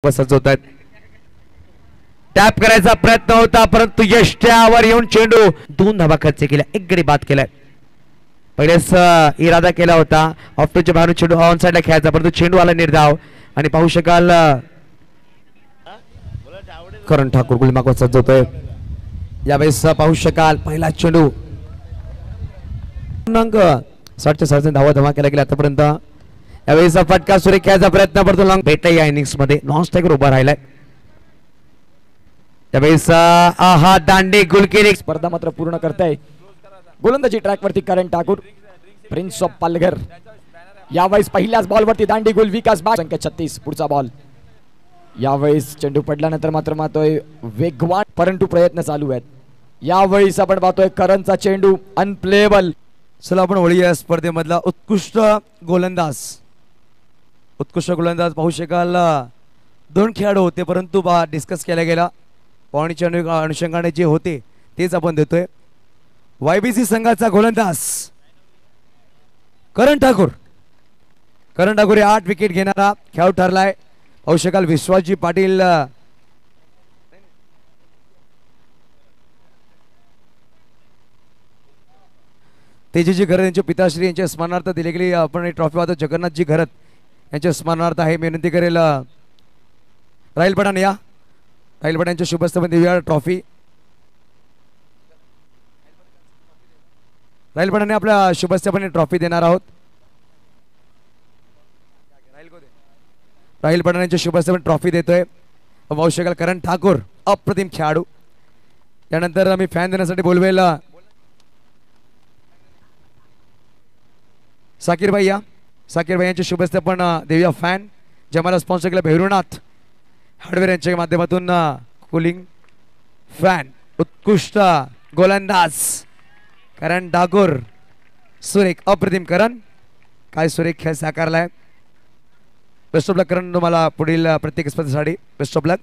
सजवत आहेत. टॅप करायचा प्रयत्न होता परंतु यष्ट्यावर येऊन चेंडू 2 धावा खर्च केल्या, 1 गडी बाद केलाय. पहिलेच इरादा केला होता ऑफटोच्या बाहेरून चेंडू ऑन साइडला खेळायचा परंतु चेंडू आला निर्धाव आणि पाहू शकाल करण ठाकूर गुलमाकवर सजवतोय. यावेळेस पाहू शकाल पहिला चेंडू 60 धावा धमा केला गेला आतापर्यंत. यावेळेस फटका सुरेख खेळायचा प्रयत्न करतो लॉंग भेटला या इनिंग्स मध्ये नॉन स्ट्रायकर उभा राहिलाय. त्यावेळेस आहा दांडे गुलकेरी स्पर्धा मात्र पूर्ण करताय. गोलंदाजी ट्रॅक वरती करण ठाकूर प्रिन्स ऑफ पालघर. यावेळेस पहिल्याच बॉल वरती दांडी गुल विकास बाग संख्या 36. पुढचा बॉल यावेळेस चेंडू पडल्यानंतर मात्र मातोय वेगवान परंतु प्रयत्न चालू आहेत. यावेळेस आपण पाहतोय करणचा चेंडू अनप्लेबल. चला आपण वळी या स्पर्धेमधला उत्कृष्ट गोलंदाज पाहू शकाल 2 खेळाडू होते परंतु डिस्कस केला गेला पावणीच्या अनुषंगाने जे होते तेच आपण देतोय. YBC संघाचा गोलंदाज करण ठाकूर हे 8 विकेट घेणारा खेळाडू ठरलाय. पाहू शकाल विश्वासजी पाटील तेजजी घरत यांच्या पिताश्री यांच्या स्मरणार्थ दिली गेली आपण ट्रॉफी वाहतो जगन्नाथजी घरत यांच्या स्मरणार्थ आहे. मी विनंती करेल राहील पठाण यांच्या शुभस्थापन देऊया ट्रॉफी. राहील पठाण आपल्या शुभस्थापन ट्रॉफी देणार आहोत. राहील पठाण यांच्या शुभस्थापन ट्रॉफी देतोय. पाहू शकाल करण ठाकूर अप्रतिम खेळाडू. त्यानंतर आम्ही फॅन देण्यासाठी बोलवेल साकीर भाई यांचे शुभस्थापन देऊया फॅन. ज्याला स्पॉन्सर केलं भैरूनाथ हार्डवेअर यांच्या माध्यमातून कूलिंग फॅन. उत्कृष्ट गोलंदाज करण ठाकूर सुरेख अप्रतिम करण काय सुरेख खेळ साकारलाय. बेस्ट ऑफ लक करण तुम्हाला पुढील प्रत्येक स्पर्धेसाठी बेस्ट ऑफ लक.